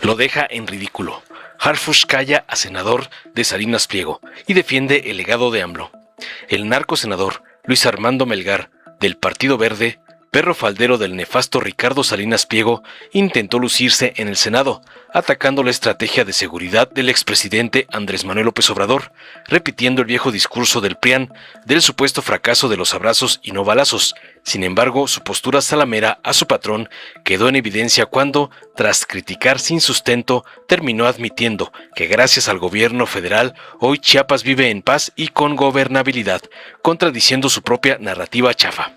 Lo deja en ridículo. Harfuch calla a senador de Salinas Pliego y defiende el legado de AMLO. El narcosenador Luis Armando Melgar, del Partido Verde, perro faldero del nefasto Ricardo Salinas Pliego, intentó lucirse en el Senado, atacando la estrategia de seguridad del expresidente Andrés Manuel López Obrador, repitiendo el viejo discurso del PRIAN del supuesto fracaso de los abrazos y no balazos. Sin embargo, su postura salamera a su patrón quedó en evidencia cuando, tras criticar sin sustento, terminó admitiendo que gracias al gobierno federal, hoy Chiapas vive en paz y con gobernabilidad, contradiciendo su propia narrativa chafa.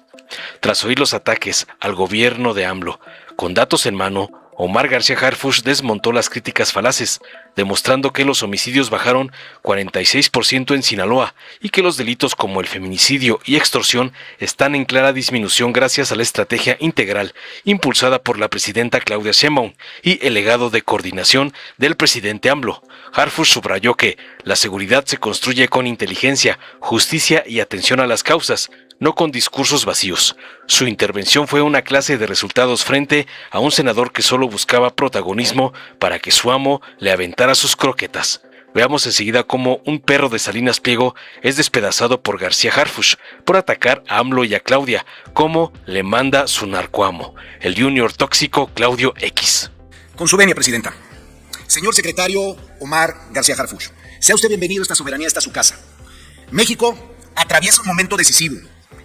Tras oír los ataques al gobierno de AMLO, con datos en mano, Omar García Harfuch desmontó las críticas falaces, demostrando que los homicidios bajaron 46% en Sinaloa y que los delitos como el feminicidio y extorsión están en clara disminución gracias a la estrategia integral impulsada por la presidenta Claudia Sheinbaum y el legado de coordinación del presidente AMLO. Harfuch subrayó que la seguridad se construye con inteligencia, justicia y atención a las causas, no con discursos vacíos. Su intervención fue una clase de resultados frente a un senador que solo buscaba protagonismo para que su amo le aventara sus croquetas. Veamos enseguida cómo un perro de Salinas Pliego es despedazado por García Harfuch por atacar a AMLO y a Claudia, como le manda su narcoamo, el junior tóxico Claudio X. Con su venia, presidenta. Señor secretario Omar García Harfuch, sea usted bienvenido, esta soberanía está a su casa. México atraviesa un momento decisivo.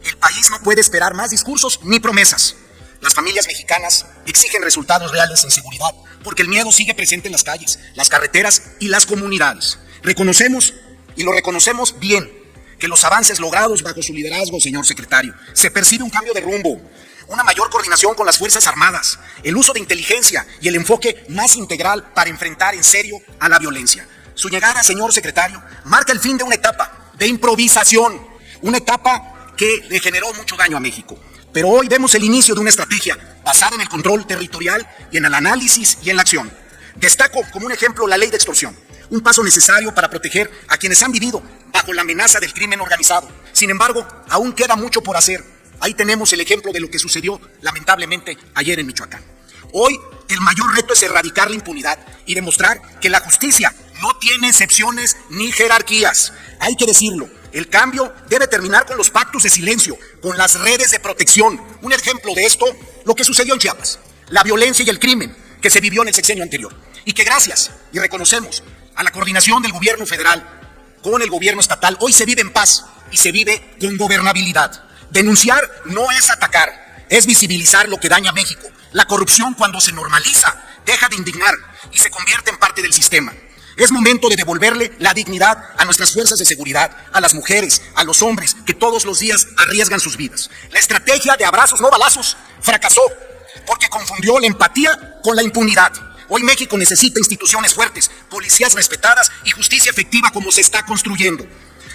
El país no puede esperar más discursos ni promesas. Las familias mexicanas exigen resultados reales en seguridad, porque el miedo sigue presente en las calles, las carreteras y las comunidades. Reconocemos, y lo reconocemos bien, que los avances logrados bajo su liderazgo, señor secretario, se percibe un cambio de rumbo, una mayor coordinación con las Fuerzas Armadas, el uso de inteligencia y el enfoque más integral para enfrentar en serio a la violencia. Su llegada, señor secretario, marca el fin de una etapa de improvisación, una etapa que le generó mucho daño a México. Pero hoy vemos el inicio de una estrategia basada en el control territorial y en el análisis y en la acción. Destaco como un ejemplo la ley de extorsión, un paso necesario para proteger a quienes han vivido bajo la amenaza del crimen organizado. Sin embargo, aún queda mucho por hacer. Ahí tenemos el ejemplo de lo que sucedió lamentablemente ayer en Michoacán. Hoy el mayor reto es erradicar la impunidad y demostrar que la justicia no tiene excepciones ni jerarquías. Hay que decirlo. El cambio debe terminar con los pactos de silencio, con las redes de protección. Un ejemplo de esto, lo que sucedió en Chiapas, la violencia y el crimen que se vivió en el sexenio anterior. Y que gracias, y reconocemos, a la coordinación del gobierno federal con el gobierno estatal, hoy se vive en paz y se vive con gobernabilidad. Denunciar no es atacar, es visibilizar lo que daña a México. La corrupción, cuando se normaliza, deja de indignar y se convierte en parte del sistema. Es momento de devolverle la dignidad a nuestras fuerzas de seguridad, a las mujeres, a los hombres que todos los días arriesgan sus vidas. La estrategia de abrazos no balazos fracasó porque confundió la empatía con la impunidad. Hoy México necesita instituciones fuertes, policías respetadas y justicia efectiva como se está construyendo.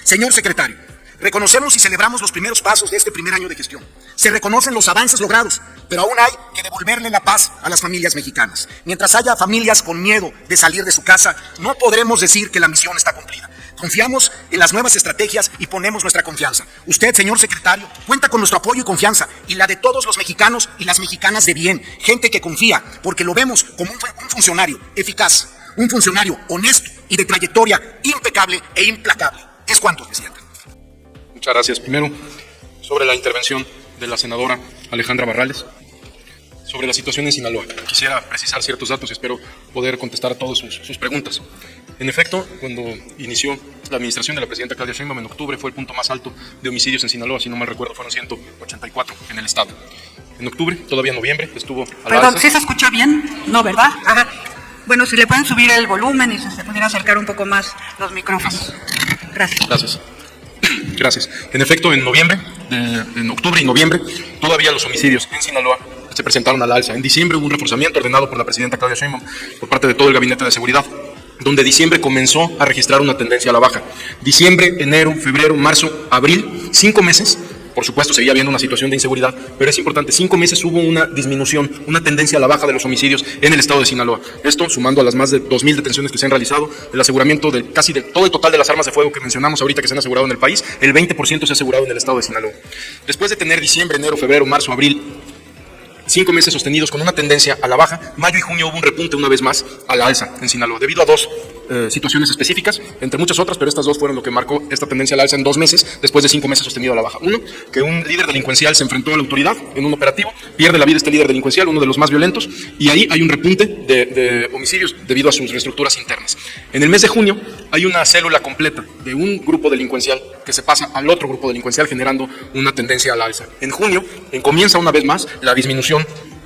Señor secretario, reconocemos y celebramos los primeros pasos de este primer año de gestión. Se reconocen los avances logrados, pero aún hay que devolverle la paz a las familias mexicanas. Mientras haya familias con miedo de salir de su casa, no podremos decir que la misión está cumplida. Confiamos en las nuevas estrategias y ponemos nuestra confianza. Usted, señor secretario, cuenta con nuestro apoyo y confianza, y la de todos los mexicanos y las mexicanas de bien, gente que confía, porque lo vemos como un funcionario eficaz, un funcionario honesto y de trayectoria impecable e implacable. Es cuanto, presidente. Muchas gracias. Primero, sobre la intervención de la senadora Alejandra Barrales, sobre la situación en Sinaloa. Quisiera precisar ciertos datos y espero poder contestar a todas sus preguntas. En efecto, cuando inició la administración de la presidenta Claudia Sheinbaum en octubre, fue el punto más alto de homicidios en Sinaloa, si no mal recuerdo, fueron 184 en el estado. En octubre, todavía en noviembre, estuvo a la Perdón, alza. ¿sí se escucha bien? No, ¿verdad? Ajá. Bueno, si le pueden subir el volumen y si se pudiera acercar un poco más los micrófonos. Gracias. Gracias. Gracias. En efecto, en octubre y noviembre, todavía los homicidios en Sinaloa se presentaron a la alza. En diciembre hubo un reforzamiento ordenado por la presidenta Claudia Sheinbaum por parte de todo el gabinete de seguridad, donde diciembre comenzó a registrar una tendencia a la baja. Diciembre, enero, febrero, marzo, abril, 5 meses. Por supuesto, seguía habiendo una situación de inseguridad, pero es importante, 5 meses hubo una disminución, una tendencia a la baja de los homicidios en el estado de Sinaloa. Esto, sumando a las más de 2,000 detenciones que se han realizado, el aseguramiento de casi de todo el total de las armas de fuego que mencionamos ahorita que se han asegurado en el país, el 20% se ha asegurado en el estado de Sinaloa. Después de tener diciembre, enero, febrero, marzo, abril, 5 meses sostenidos con una tendencia a la baja. Mayo y junio hubo un repunte una vez más a la alza en Sinaloa, debido a dos situaciones específicas, entre muchas otras, pero estas dos fueron lo que marcó esta tendencia a la alza en 2 meses, después de 5 meses sostenido a la baja. Uno, que un líder delincuencial se enfrentó a la autoridad en un operativo, pierde la vida este líder delincuencial, uno de los más violentos, y ahí hay un repunte de homicidios debido a sus reestructuras internas. En el mes de junio hay una célula completa de un grupo delincuencial que se pasa al otro grupo delincuencial, generando una tendencia a la alza. En junio comienza una vez más la disminución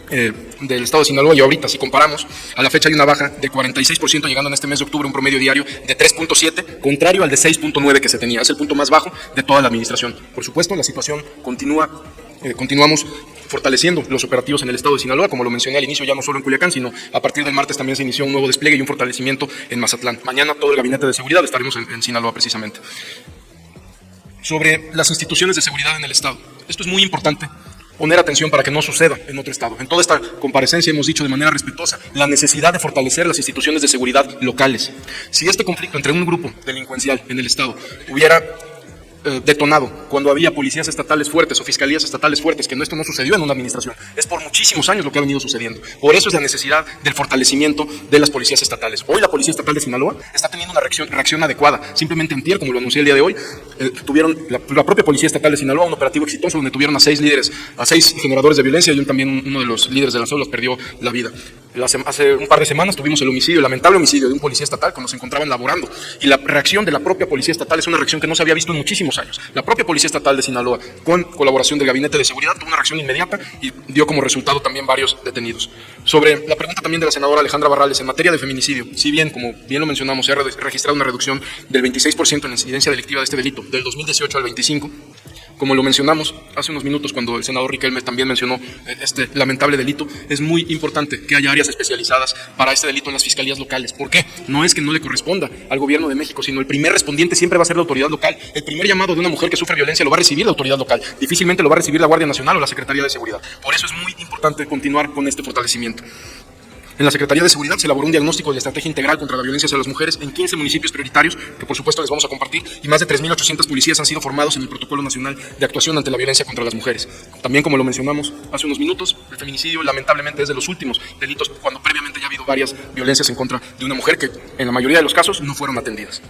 del estado de Sinaloa, y ahorita si comparamos, a la fecha hay una baja de 46%, llegando en este mes de octubre un promedio diario de 3.7, contrario al de 6.9 que se tenía. Es el punto más bajo de toda la administración. Por supuesto, la situación continuamos fortaleciendo los operativos en el estado de Sinaloa, como lo mencioné al inicio, ya no solo en Culiacán, sino a partir del martes también se inició un nuevo despliegue y un fortalecimiento en Mazatlán. Mañana todo el gabinete de seguridad estaremos en Sinaloa precisamente. Sobre las instituciones de seguridad en el estado, esto es muy importante poner atención para que no suceda en otro estado. En toda esta comparecencia hemos dicho de manera respetuosa la necesidad de fortalecer las instituciones de seguridad locales. Si este conflicto entre un grupo delincuencial en el estado hubiera detonado cuando había policías estatales fuertes o fiscalías estatales fuertes, que esto no sucedió en una administración, es por muchísimos años lo que ha venido sucediendo. Por eso es la necesidad del fortalecimiento de las policías estatales. Hoy la Policía Estatal de Sinaloa está teniendo una reacción adecuada. Simplemente antier, como lo anuncié el día de hoy, tuvieron la propia Policía Estatal de Sinaloa un operativo exitoso donde tuvieron a 6 líderes, a 6 generadores de violencia, y también uno de los líderes de las células perdió la vida. Hace un par de semanas tuvimos el lamentable homicidio de un policía estatal cuando se encontraban laborando, y la reacción de la propia Policía Estatal es una reacción que no se había visto en muchísimos años. La propia Policía Estatal de Sinaloa, con colaboración del Gabinete de Seguridad, tuvo una reacción inmediata y dio como resultado también varios detenidos. Sobre la pregunta también de la senadora Alejandra Barrales en materia de feminicidio, si bien, como bien lo mencionamos, se ha registrado una reducción del 26% en la incidencia delictiva de este delito, del 2018 al 25, como lo mencionamos hace unos minutos cuando el senador Riquelme también mencionó este lamentable delito, es muy importante que haya áreas especializadas para este delito en las fiscalías locales. ¿Por qué? No es que no le corresponda al gobierno de México, sino el primer respondiente siempre va a ser la autoridad local. El primer llamado de una mujer que sufre violencia lo va a recibir la autoridad local, difícilmente lo va a recibir la Guardia Nacional o la Secretaría de Seguridad. Por eso es muy importante continuar con este fortalecimiento. En la Secretaría de Seguridad se elaboró un diagnóstico de estrategia integral contra la violencia hacia las mujeres en 15 municipios prioritarios, que por supuesto les vamos a compartir, y más de 3.800 policías han sido formados en el Protocolo Nacional de Actuación ante la Violencia contra las Mujeres. También, como lo mencionamos hace unos minutos, el feminicidio lamentablemente es de los últimos delitos cuando previamente ya ha habido varias violencias en contra de una mujer que en la mayoría de los casos no fueron atendidas.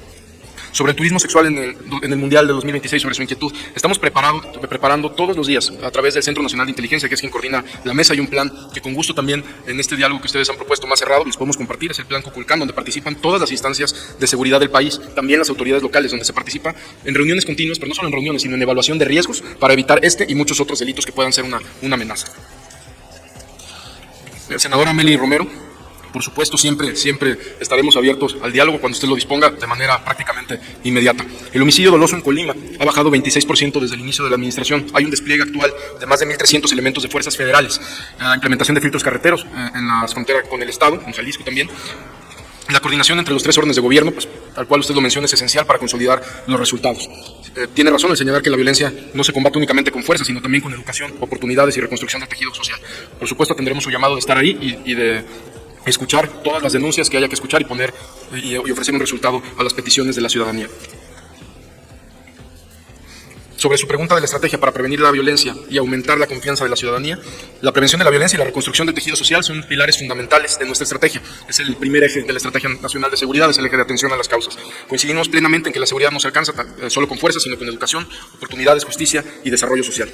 Sobre el turismo sexual en el Mundial de 2026, sobre su inquietud, estamos preparando todos los días a través del Centro Nacional de Inteligencia, que es quien coordina la mesa, y un plan que con gusto también en este diálogo que ustedes han propuesto más cerrado les podemos compartir. Es el plan Cuculcán, donde participan todas las instancias de seguridad del país, también las autoridades locales, donde se participa en reuniones continuas, pero no solo en reuniones, sino en evaluación de riesgos para evitar este y muchos otros delitos que puedan ser una amenaza. Senadora Meli Romero, por supuesto, siempre estaremos abiertos al diálogo cuando usted lo disponga de manera prácticamente inmediata. El homicidio doloso en Colima ha bajado 26% desde el inicio de la administración. Hay un despliegue actual de más de 1.300 elementos de fuerzas federales. La implementación de filtros carreteros en la frontera con el Estado, en Jalisco también. La coordinación entre los 3 órdenes de gobierno, pues, tal cual usted lo menciona, es esencial para consolidar los resultados. Tiene razón al señalar que la violencia no se combate únicamente con fuerza, sino también con educación, oportunidades y reconstrucción del tejido social. Por supuesto, tendremos su llamado de estar ahí y de escuchar todas las denuncias que haya que escuchar y ofrecer un resultado a las peticiones de la ciudadanía. Sobre su pregunta de la estrategia para prevenir la violencia y aumentar la confianza de la ciudadanía, la prevención de la violencia y la reconstrucción del tejido social son pilares fundamentales de nuestra estrategia. Es el primer eje de la Estrategia Nacional de Seguridad, es el eje de atención a las causas. Coincidimos plenamente en que la seguridad no se alcanza solo con fuerza, sino con educación, oportunidades, justicia y desarrollo social.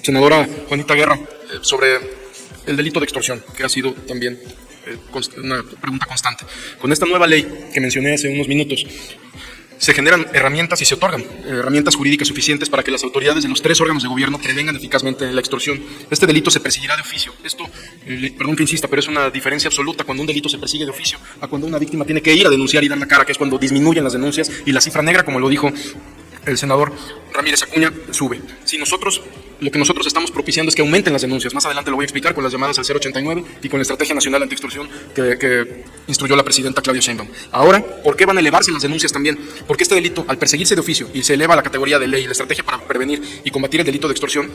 Senadora Juanita Guerra, sobre el delito de extorsión, que ha sido también una pregunta constante. Con esta nueva ley que mencioné hace unos minutos, se generan herramientas y se otorgan herramientas jurídicas suficientes para que las autoridades de los 3 órganos de gobierno prevengan eficazmente la extorsión. Este delito se perseguirá de oficio. Esto, perdón que insista, pero es una diferencia absoluta cuando un delito se persigue de oficio a cuando una víctima tiene que ir a denunciar y dar la cara, que es cuando disminuyen las denuncias y la cifra negra, como lo dijo el senador Ramírez Acuña, sube. Lo que nosotros estamos propiciando es que aumenten las denuncias. Más adelante lo voy a explicar con las llamadas al 089 y con la Estrategia Nacional Antiextorsión que instruyó la presidenta Claudia Sheinbaum. Ahora, ¿por qué van a elevarse las denuncias también? Porque este delito, al perseguirse de oficio y se eleva a la categoría de ley, la estrategia para prevenir y combatir el delito de extorsión,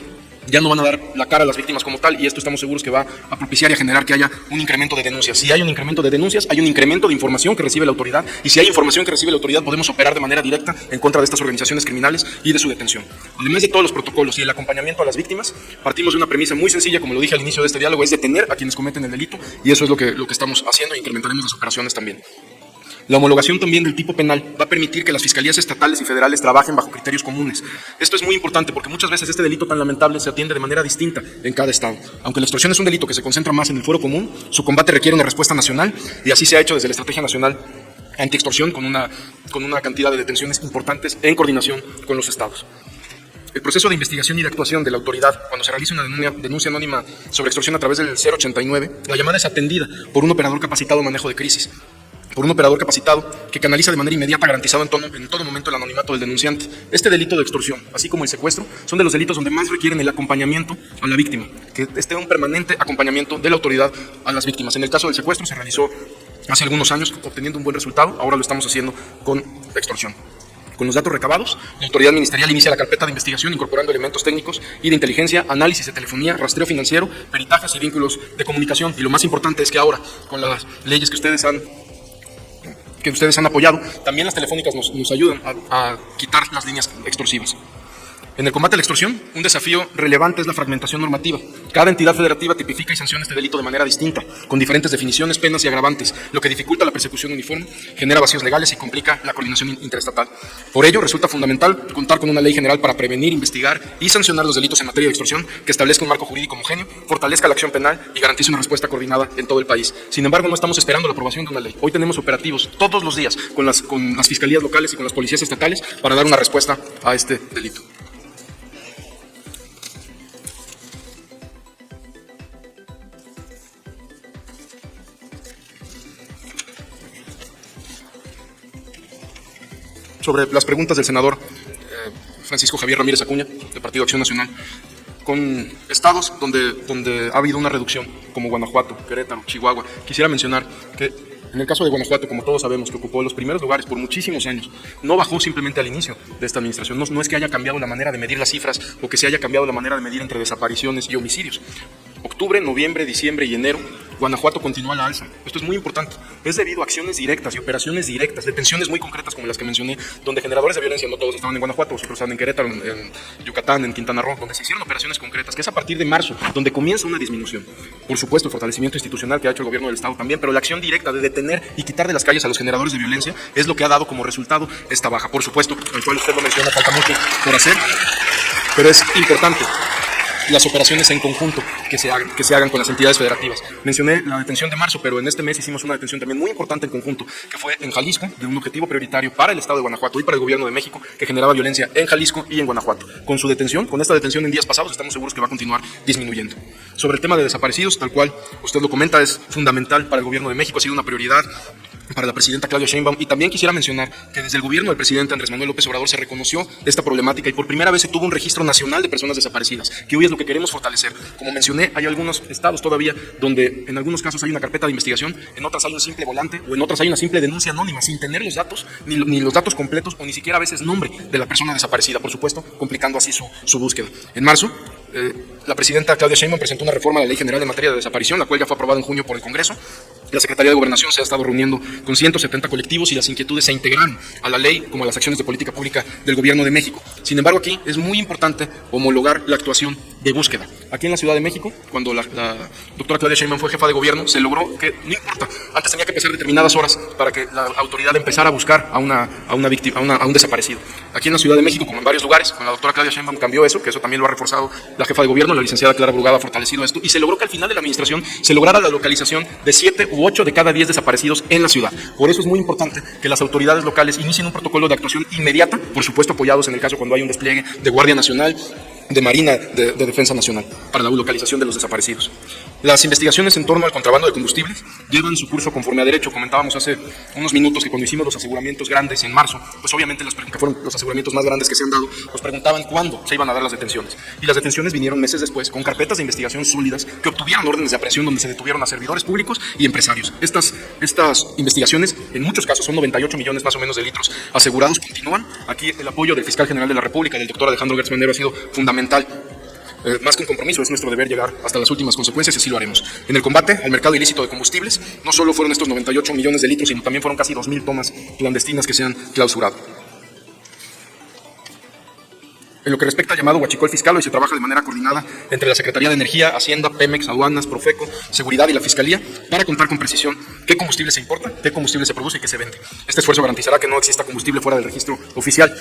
ya no van a dar la cara a las víctimas como tal, y esto estamos seguros que va a propiciar y a generar que haya un incremento de denuncias. Si hay un incremento de denuncias, hay un incremento de información que recibe la autoridad, y si hay información que recibe la autoridad, podemos operar de manera directa en contra de estas organizaciones criminales y de su detención. Además de todos los protocolos y el acompañamiento a las víctimas. Partimos de una premisa muy sencilla, como lo dije al inicio de este diálogo, es detener a quienes cometen el delito, y eso es lo que estamos haciendo, e incrementaremos las operaciones también. La homologación también del tipo penal va a permitir que las fiscalías estatales y federales trabajen bajo criterios comunes. Esto es muy importante porque muchas veces este delito tan lamentable se atiende de manera distinta en cada estado. Aunque la extorsión es un delito que se concentra más en el fuero común, su combate requiere una respuesta nacional, y así se ha hecho desde la Estrategia Nacional Antiextorsión con una cantidad de detenciones importantes en coordinación con los estados. El proceso de investigación y de actuación de la autoridad, cuando se realiza una denuncia anónima sobre extorsión a través del 089, la llamada es atendida por un operador capacitado en manejo de crisis, por un operador capacitado que canaliza de manera inmediata, garantizado en todo momento el anonimato del denunciante. Este delito de extorsión, así como el secuestro, son de los delitos donde más requieren el acompañamiento a la víctima, que esté un permanente acompañamiento de la autoridad a las víctimas. En el caso del secuestro se realizó hace algunos años obteniendo un buen resultado, ahora lo estamos haciendo con extorsión. Con los datos recabados, la autoridad ministerial inicia la carpeta de investigación incorporando elementos técnicos y de inteligencia, análisis de telefonía, rastreo financiero, peritajes y vínculos de comunicación. Y lo más importante es que ahora, con las leyes que ustedes han apoyado, también las telefónicas nos ayudan a quitar las líneas extorsivas. En el combate a la extorsión, un desafío relevante es la fragmentación normativa. Cada entidad federativa tipifica y sanciona este delito de manera distinta, con diferentes definiciones, penas y agravantes, lo que dificulta la persecución uniforme, genera vacíos legales y complica la coordinación interestatal. Por ello, resulta fundamental contar con una ley general para prevenir, investigar y sancionar los delitos en materia de extorsión, que establezca un marco jurídico homogéneo, fortalezca la acción penal y garantice una respuesta coordinada en todo el país. Sin embargo, no estamos esperando la aprobación de una ley. Hoy tenemos operativos todos los días con las fiscalías locales y con las policías estatales para dar una respuesta a este delito. Sobre las preguntas del senador Francisco Javier Ramírez Acuña, del Partido Acción Nacional, con estados donde ha habido una reducción, como Guanajuato, Querétaro, Chihuahua. Quisiera mencionar que en el caso de Guanajuato, como todos sabemos, que ocupó los primeros lugares por muchísimos años, no bajó simplemente al inicio de esta administración. No es que haya cambiado la manera de medir las cifras o que se haya cambiado la manera de medir entre desapariciones y homicidios. Octubre, noviembre, diciembre y enero, Guanajuato continúa a la alza. Esto es muy importante. Es debido a acciones directas y operaciones directas, detenciones muy concretas como las que mencioné, donde generadores de violencia, no todos estaban en Guanajuato, otros estaban en Querétaro, en Yucatán, en Quintana Roo, donde se hicieron operaciones concretas, que es a partir de marzo, donde comienza una disminución. Por supuesto, el fortalecimiento institucional que ha hecho el gobierno del Estado también, pero la acción directa de detener y quitar de las calles a los generadores de violencia es lo que ha dado como resultado esta baja. Por supuesto, al cual usted lo menciona, falta mucho por hacer, pero es importante las operaciones en conjunto que se hagan con las entidades federativas. Mencioné la detención de marzo, pero en este mes hicimos una detención también muy importante en conjunto, que fue en Jalisco, de un objetivo prioritario para el Estado de Guanajuato y para el gobierno de México, que generaba violencia en Jalisco y en Guanajuato. Con esta detención en días pasados, estamos seguros que va a continuar disminuyendo. Sobre el tema de desaparecidos, tal cual usted lo comenta, es fundamental para el gobierno de México, ha sido una prioridad para la presidenta Claudia Sheinbaum, y también quisiera mencionar que desde el gobierno del presidente Andrés Manuel López Obrador se reconoció esta problemática y por primera vez se tuvo un registro nacional de personas desaparecidas, que hoy es lo que queremos fortalecer. Como mencioné, hay algunos estados todavía donde en algunos casos hay una carpeta de investigación, en otras hay un simple volante o en otras hay una simple denuncia anónima sin tener los datos, ni los datos completos o ni siquiera a veces nombre de la persona desaparecida, por supuesto, complicando así su búsqueda. En marzo, la presidenta Claudia Sheinbaum presentó una reforma a la Ley General en materia de desaparición, la cual ya fue aprobada en junio por el Congreso. La Secretaría de Gobernación se ha estado reuniendo con 170 colectivos y las inquietudes se integraron a la ley como a las acciones de política pública del Gobierno de México. Sin embargo, aquí es muy importante homologar la actuación de búsqueda. Aquí en la Ciudad de México, cuando la doctora Claudia Sheinbaum fue jefa de gobierno, se logró que, no importa, antes tenía que pasar determinadas horas para que la autoridad empezara a buscar a una víctima, a un desaparecido. Aquí en la Ciudad de México, como en varios lugares, con la doctora Claudia Sheinbaum cambió eso, que eso también lo ha reforzado la jefa de gobierno, la licenciada Clara Brugada, ha fortalecido esto, y se logró que al final de la administración se lograra la localización de 7 u 8 de cada 10 desaparecidos en la ciudad. Por eso es muy importante que las autoridades locales inicien un protocolo de actuación inmediata, por supuesto apoyados en el caso cuando hay un despliegue de Guardia Nacional, de Marina, de Defensa Nacional, para la localización de los desaparecidos. Las investigaciones en torno al contrabando de combustibles llevan su curso conforme a derecho. Comentábamos hace unos minutos que cuando hicimos los aseguramientos grandes en marzo, pues obviamente que fueron los aseguramientos más grandes que se han dado, nos preguntaban cuándo se iban a dar las detenciones. Y las detenciones vinieron meses después, con carpetas de investigación sólidas que obtuvieron órdenes de aprehensión donde se detuvieron a servidores públicos y empresarios. Estas investigaciones, en muchos casos, son 98 millones más o menos de litros asegurados, continúan. Aquí el apoyo del fiscal general de la República, del doctor Alejandro Gertz Manero, ha sido fundamental. Más que un compromiso, es nuestro deber llegar hasta las últimas consecuencias y así lo haremos. En el combate al mercado ilícito de combustibles, no solo fueron estos 98 millones de litros, sino también fueron casi 2.000 tomas clandestinas que se han clausurado. En lo que respecta al llamado huachicol fiscal, hoy se trabaja de manera coordinada entre la Secretaría de Energía, Hacienda, Pemex, Aduanas, Profeco, Seguridad y la Fiscalía para contar con precisión qué combustible se importa, qué combustible se produce y qué se vende. Este esfuerzo garantizará que no exista combustible fuera del registro oficial.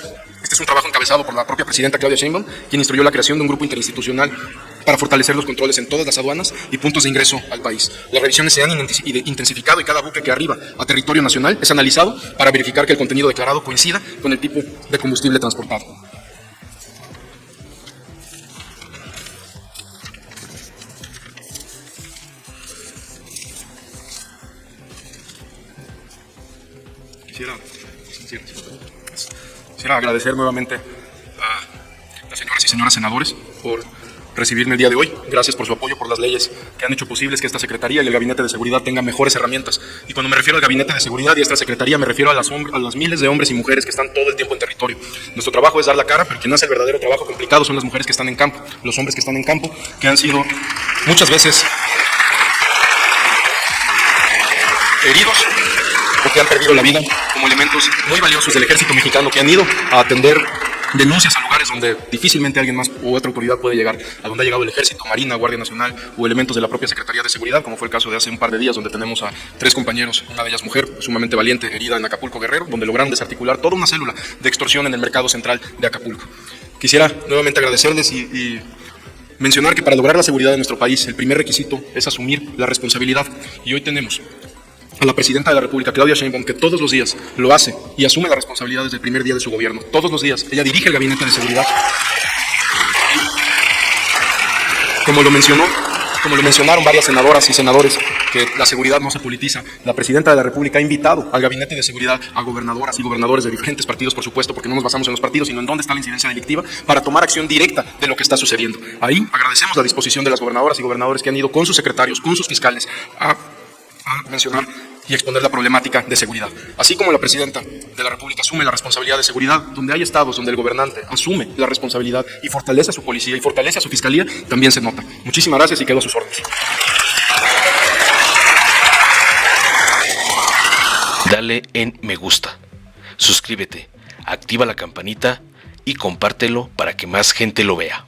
Este es un trabajo encabezado por la propia presidenta Claudia Sheinbaum, quien instruyó la creación de un grupo interinstitucional para fortalecer los controles en todas las aduanas y puntos de ingreso al país. Las revisiones se han intensificado y cada buque que arriba a territorio nacional es analizado para verificar que el contenido declarado coincida con el tipo de combustible transportado. Quisiera agradecer nuevamente a las señoras y señores senadores por recibirme el día de hoy. Gracias por su apoyo, por las leyes que han hecho posibles que esta Secretaría y el Gabinete de Seguridad tengan mejores herramientas. Y cuando me refiero al Gabinete de Seguridad y a esta Secretaría, me refiero a las miles de hombres y mujeres que están todo el tiempo en territorio. Nuestro trabajo es dar la cara, pero quien hace el verdadero trabajo complicado son las mujeres que están en campo, los hombres que están en campo, que han sido muchas veces heridos o que han perdido la vida como elementos muy valiosos del ejército mexicano, que han ido a atender denuncias a lugares donde difícilmente alguien más u otra autoridad puede llegar, a donde ha llegado el ejército, Marina, Guardia Nacional o elementos de la propia Secretaría de Seguridad, como fue el caso de hace un par de días, donde tenemos a 3 compañeros, una de ellas mujer, sumamente valiente, herida en Acapulco, Guerrero, donde lograron desarticular toda una célula de extorsión en el mercado central de Acapulco. Quisiera nuevamente agradecerles y mencionar que para lograr la seguridad de nuestro país, el primer requisito es asumir la responsabilidad. Y hoy tenemos a la presidenta de la República, Claudia Sheinbaum, que todos los días lo hace y asume la responsabilidad desde el primer día de su gobierno. Todos los días ella dirige el Gabinete de Seguridad. Como lo mencionaron varias senadoras y senadores, que la seguridad no se politiza. La presidenta de la República ha invitado al Gabinete de Seguridad a gobernadoras y gobernadores de diferentes partidos, por supuesto, porque no nos basamos en los partidos, sino en dónde está la incidencia delictiva, para tomar acción directa de lo que está sucediendo. Ahí agradecemos la disposición de las gobernadoras y gobernadores que han ido con sus secretarios, con sus fiscales, a mencionar y exponer la problemática de seguridad. Así como la presidenta de la República asume la responsabilidad de seguridad, donde hay estados donde el gobernante asume la responsabilidad y fortalece a su policía y fortalece a su fiscalía, también se nota. Muchísimas gracias y quedo a sus órdenes. Dale en me gusta, suscríbete, activa la campanita y compártelo para que más gente lo vea.